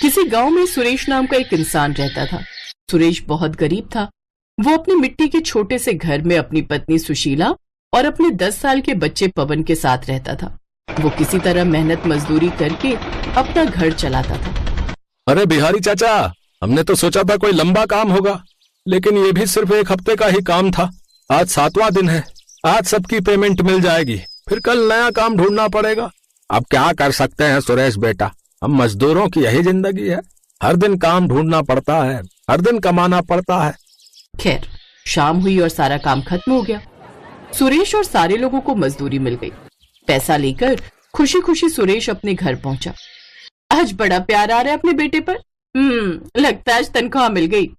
किसी गांव में सुरेश नाम का एक इंसान रहता था। सुरेश बहुत गरीब था। वो अपनी मिट्टी के छोटे से घर में अपनी पत्नी सुशीला और अपने 10 साल के बच्चे पवन के साथ रहता था। वो किसी तरह मेहनत मजदूरी करके अपना घर चलाता था। अरे बिहारी चाचा, हमने तो सोचा था कोई लंबा काम होगा, लेकिन ये भी सिर्फ एक हफ्ते का ही काम था। आज 7वां दिन है। आज सबकी पेमेंट मिल जाएगी, फिर कल नया काम ढूंढना पड़ेगा। अब क्या कर सकते हैं सुरेश बेटा, हम मजदूरों की यही जिंदगी है। हर दिन काम ढूंढना पड़ता है, हर दिन कमाना पड़ता है। खैर, शाम हुई और सारा काम खत्म हो गया। सुरेश और सारे लोगों को मजदूरी मिल गई। पैसा लेकर खुशी खुशी सुरेश अपने घर पहुंचा। आज बड़ा प्यार आ रहा है अपने बेटे पर। लगता है आज तनख्वाह मिल गई।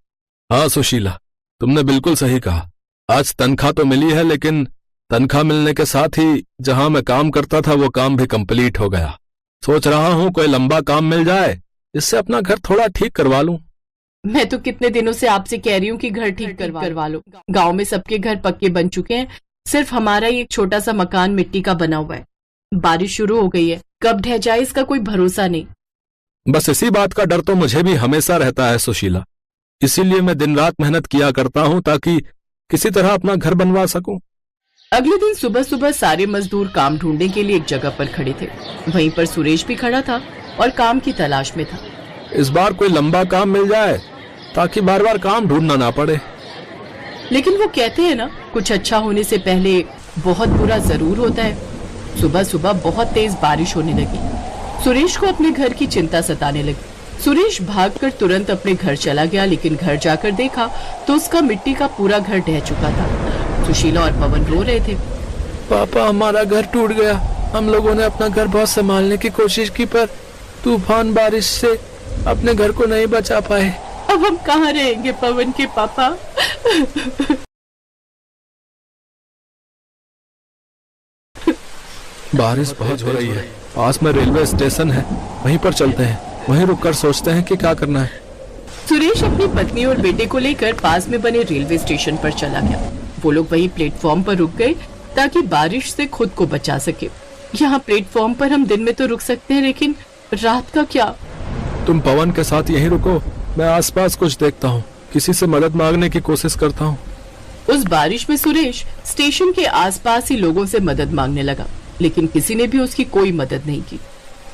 हाँ सुशीला, तुमने बिल्कुल सही कहा। आज तनख्वाह तो मिली है, लेकिन तनख्वाह मिलने के साथ ही जहां मैं काम करता था वो काम भी कंप्लीट हो गया। सोच रहा हूँ कोई लंबा काम मिल जाए, जिससे अपना घर थोड़ा ठीक करवा लूं। मैं तो कितने दिनों से आपसे कह रही हूँ कि घर ठीक करवा लो। गांव में सबके घर पक्के बन चुके हैं, सिर्फ हमारा ही एक छोटा सा मकान मिट्टी का बना हुआ है। बारिश शुरू हो गई है, कब ढह जाए इसका कोई भरोसा नहीं। बस इसी बात का डर तो मुझे भी हमेशा रहता है सुशीला। इसीलिए मैं दिन रात मेहनत किया करता हूँ ताकि किसी तरह अपना घर बनवा सकूं। अगले दिन सुबह सुबह सारे मजदूर काम ढूंढने के लिए एक जगह पर खड़े थे। वहीं पर सुरेश भी खड़ा था और काम की तलाश में था। इस बार कोई लंबा काम मिल जाए ताकि बार बार काम ढूंढना ना पड़े। लेकिन वो कहते हैं ना, कुछ अच्छा होने से पहले बहुत बुरा जरूर होता है। सुबह सुबह बहुत तेज बारिश होने लगी। सुरेश को अपने घर की चिंता सताने लगी। सुरेश भागकर तुरंत अपने घर चला गया, लेकिन घर जाकर देखा तो उसका मिट्टी का पूरा घर ढह चुका था। सुशीला और पवन रो रहे थे। पापा, हमारा घर टूट गया। हम लोगों ने अपना घर बहुत संभालने की कोशिश की, पर तूफान बारिश से अपने घर को नहीं बचा पाए। अब हम कहाँ रहेंगे पवन के पापा? बारिश बहुत हो रही है। पास में रेलवे स्टेशन है, वहीं पर चलते हैं। वहीं रुककर सोचते हैं कि क्या करना है। सुरेश अपनी पत्नी और बेटे को लेकर पास में बने रेलवे स्टेशन पर चला गया। वो लोग वहीं प्लेटफॉर्म पर रुक गए ताकि बारिश से खुद को बचा सके। यहाँ प्लेटफॉर्म पर हम दिन में तो रुक सकते हैं, लेकिन रात का क्या? तुम पवन के साथ यहीं रुको, मैं आसपास कुछ देखता हूँ, किसी से मदद मांगने की कोशिश करता हूँ। उस बारिश में सुरेश स्टेशन के आसपास ही लोगों से मदद मांगने लगा, लेकिन किसी ने भी उसकी कोई मदद नहीं की।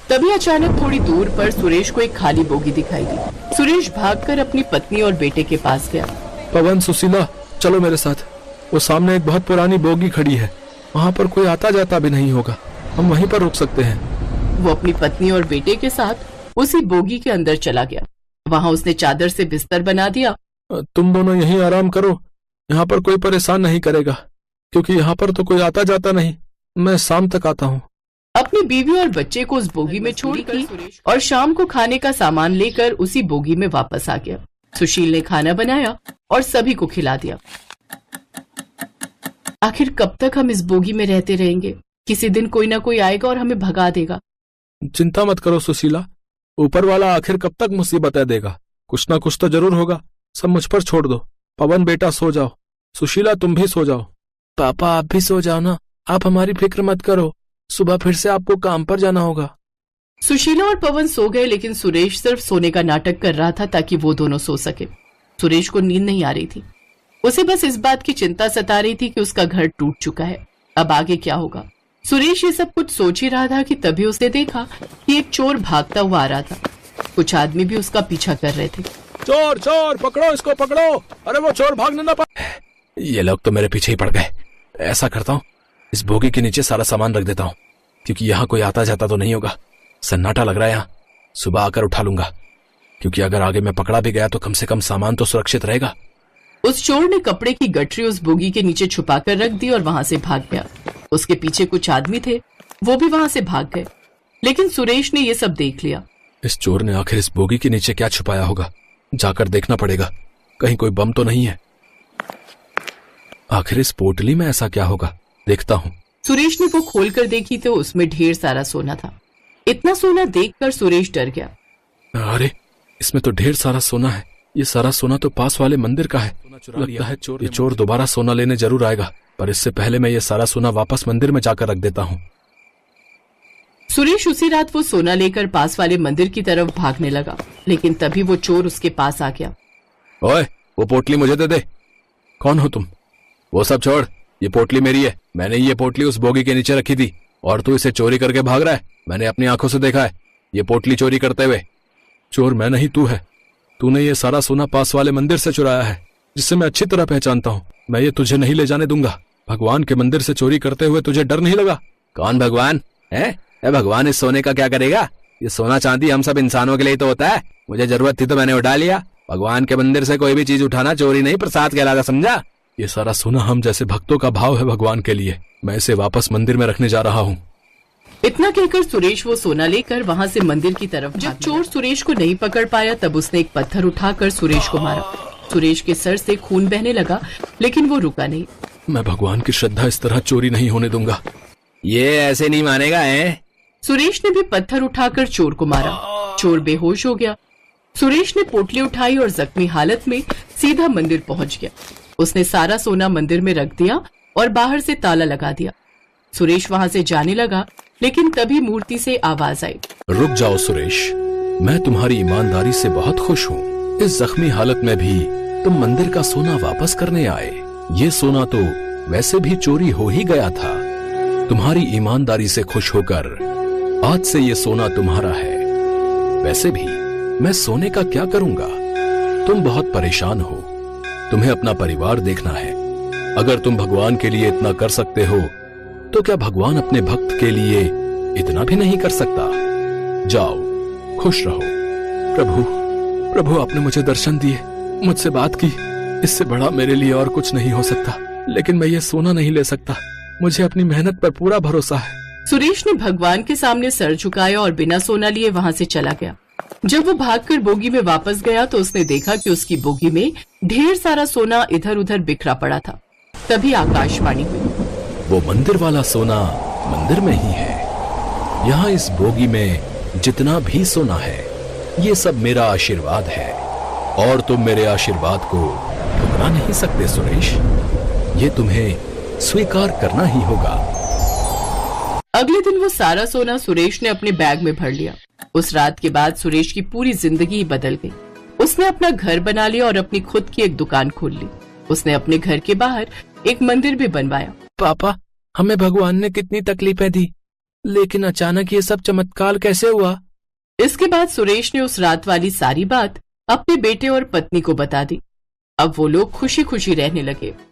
तभी अचानक थोड़ी दूर पर सुरेश को एक खाली बोगी दिखाई दी। सुरेश भागकर अपनी पत्नी और बेटे के पास गया। पवन, सुशीला, चलो मेरे साथ। वो सामने एक बहुत पुरानी बोगी खड़ी है, वहाँ पर कोई आता जाता भी नहीं होगा। हम वहीं पर रुक सकते हैं। वो अपनी पत्नी और बेटे के साथ उसी बोगी के अंदर चला गया। वहाँ उसने चादर से बिस्तर बना दिया। तुम दोनों यहीं आराम करो, यहाँ पर कोई परेशान नहीं करेगा, क्योंकि यहाँ पर तो कोई आता जाता नहीं। मैं शाम तक आता हूँ। अपनी बीवी और बच्चे को उस बोगी में छोड़ की और शाम को खाने का सामान लेकर उसी बोगी में वापस आ गया। सुशील ने खाना बनाया और सभी को खिला दिया। आखिर कब तक हम इस बोगी में रहते रहेंगे? किसी दिन कोई ना कोई आएगा और हमें भगा देगा। चिंता मत करो सुशीला, ऊपर वाला आखिर कब तक मुसीबतें देगा? कुछ ना कुछ तो जरूर होगा। सब मुझ पर छोड़ दो। पवन बेटा सो जाओ, सुशीला तुम भी सो जाओ। पापा आप भी सो जाओ ना, आप हमारी फिक्र मत करो। सुबह फिर से आपको काम पर जाना होगा। सुशीला और पवन सो गए, लेकिन सुरेश सिर्फ सोने का नाटक कर रहा था ताकि वो दोनों सो सके। सुरेश को नींद नहीं आ रही थी। उसे बस इस बात की चिंता सता रही थी कि उसका घर टूट चुका है। अब आगे क्या होगा? सुरेश ये सब कुछ सोच ही रहा था कि तभी उसने देखा कि एक चोर भागता हुआ आ रहा था। कुछ आदमी भी उसका पीछा कर रहे थे। चोर चोर, पकड़ो इसको, पकड़ो। अरे वो चोर भागने ना पाए। ये लोग तो मेरे पीछे ही पड़ गए। ऐसा करता हूँ, इस बोगी के नीचे सारा सामान रख देता हूँ, क्योंकि यहाँ कोई आता जाता तो नहीं होगा। सन्नाटा लग रहा है यहाँ। सुबह आकर उठा लूंगा, क्योंकि अगर आगे मैं पकड़ा भी गया तो कम से कम सामान तो सुरक्षित रहेगा। उस चोर ने कपड़े की गठरी उस बोगी के नीचे छुपाकर रख दी और वहां से भाग गया। उसके पीछे कुछ आदमी थे, वो भी वहां से भाग गए, लेकिन सुरेश ने ये सब देख लिया। इस चोर ने आखिर इस बोगी के नीचे क्या छुपाया होगा? जाकर देखना पड़ेगा, कहीं कोई बम तो नहीं है। आखिर इस पोटली में ऐसा क्या होगा, देखता हूँ। सुरेश ने वो खोलकर देखी तो उसमें ढेर सारा सोना था। इतना सोना देखकर सुरेश डर गया। अरे इसमें तो ढेर सारा सोना है। ये सारा सोना तो पास वाले मंदिर का है। लगता है ये चोर दोबारा सोना लेने जरूर आएगा, पर इससे पहले मैं ये सारा सोना वापस मंदिर में जाकर रख देता हूँ। सुरेश उसी रात वो सोना लेकर पास वाले मंदिर की तरफ भागने लगा, लेकिन तभी वो चोर उसके पास आ गया। ओए, वो पोटली मुझे दे दे। कौन हो तुम? वो सब छोड़, ये पोटली मेरी है। मैंने ये पोटली उस बोगी के नीचे रखी थी और तू इसे चोरी करके भाग रहा है। मैंने अपनी आंखों से देखा है ये पोटली चोरी करते हुए। चोर मैं नहीं, तू है। तूने ये सारा सोना पास वाले मंदिर से चुराया है, जिससे मैं अच्छी तरह पहचानता हूँ। मैं ये तुझे नहीं ले जाने दूंगा। भगवान के मंदिर से चोरी करते हुए तुझे डर नहीं लगा? कौन भगवान है? भगवान इस सोने का क्या करेगा? ये सोना चांदी हम सब इंसानों के लिए तो होता है। मुझे जरूरत थी तो मैंने उठा लिया। भगवान के मंदिर से कोई भी चीज उठाना चोरी नहीं, प्रसाद कहलाता, समझा? ये सारा सोना हम जैसे भक्तों का भाव है भगवान के लिए। मैं इसे वापस मंदिर में रखने जा रहा हूँ। इतना कहकर सुरेश वो सोना लेकर वहाँ से मंदिर की तरफ। जब चोर सुरेश को नहीं पकड़ पाया तब उसने एक पत्थर उठाकर सुरेश को मारा। सुरेश के सर से खून बहने लगा, लेकिन वो रुका नहीं। मैं भगवान की श्रद्धा इस तरह चोरी नहीं होने दूंगा। ये ऐसे नहीं मानेगा है? सुरेश ने भी पत्थर उठाकर चोर को मारा। चोर बेहोश हो गया। सुरेश ने पोटली उठाई और जख्मी हालत में सीधा मंदिर पहुंच गया। उसने सारा सोना मंदिर में रख दिया और बाहर से ताला लगा दिया। सुरेश वहां से जाने लगा, लेकिन तभी मूर्ति से आवाज आई। रुक जाओ सुरेश, मैं तुम्हारी ईमानदारी से बहुत खुश हूँ। इस जख्मी हालत में भी तुम मंदिर का सोना वापस करने आए। ये सोना तो वैसे भी चोरी हो ही गया था। तुम्हारी ईमानदारी से खुश होकर आज से ये सोना तुम्हारा है। वैसे भी मैं सोने का क्या करूंगा? तुम बहुत परेशान हो, तुम्हें अपना परिवार देखना है। अगर तुम भगवान के लिए इतना कर सकते हो तो क्या भगवान अपने भक्त के लिए इतना भी नहीं कर सकता? जाओ, खुश रहो। प्रभु आपने मुझे दर्शन दिए, मुझसे बात की। इससे बड़ा मेरे लिए और कुछ नहीं हो सकता, लेकिन मैं ये सोना नहीं ले सकता। मुझे अपनी मेहनत पर पूरा भरोसा है। सुरेश ने भगवान के सामने सर झुकाया और बिना सोना लिए वहाँ से चला गया। जब वो भागकर बोगी में वापस गया तो उसने देखा कि उसकी बोगी में ढेर सारा सोना इधर उधर बिखरा पड़ा था। तभी आकाशवाणी हुई। वो मंदिर वाला सोना मंदिर में ही है। यहाँ इस बोगी में जितना भी सोना है, ये सब मेरा आशीर्वाद है और तुम मेरे आशीर्वाद को ठुकरा नहीं सकते सुरेश। ये तुम्हें स्वीकार करना ही होगा। अगले दिन वो सारा सोना सुरेश ने अपने बैग में भर लिया। उस रात के बाद सुरेश की पूरी जिंदगी बदल गई। उसने अपना घर बना लिया और अपनी खुद की एक दुकान खोल ली। उसने अपने घर के बाहर एक मंदिर भी बनवाया। पापा, हमें भगवान ने कितनी तकलीफें दी, लेकिन अचानक ये सब चमत्कार कैसे हुआ? इसके बाद सुरेश ने उस रात वाली सारी बात अपने बेटे और पत्नी को बता दी। अब वो लोग खुशी खुशी रहने लगे।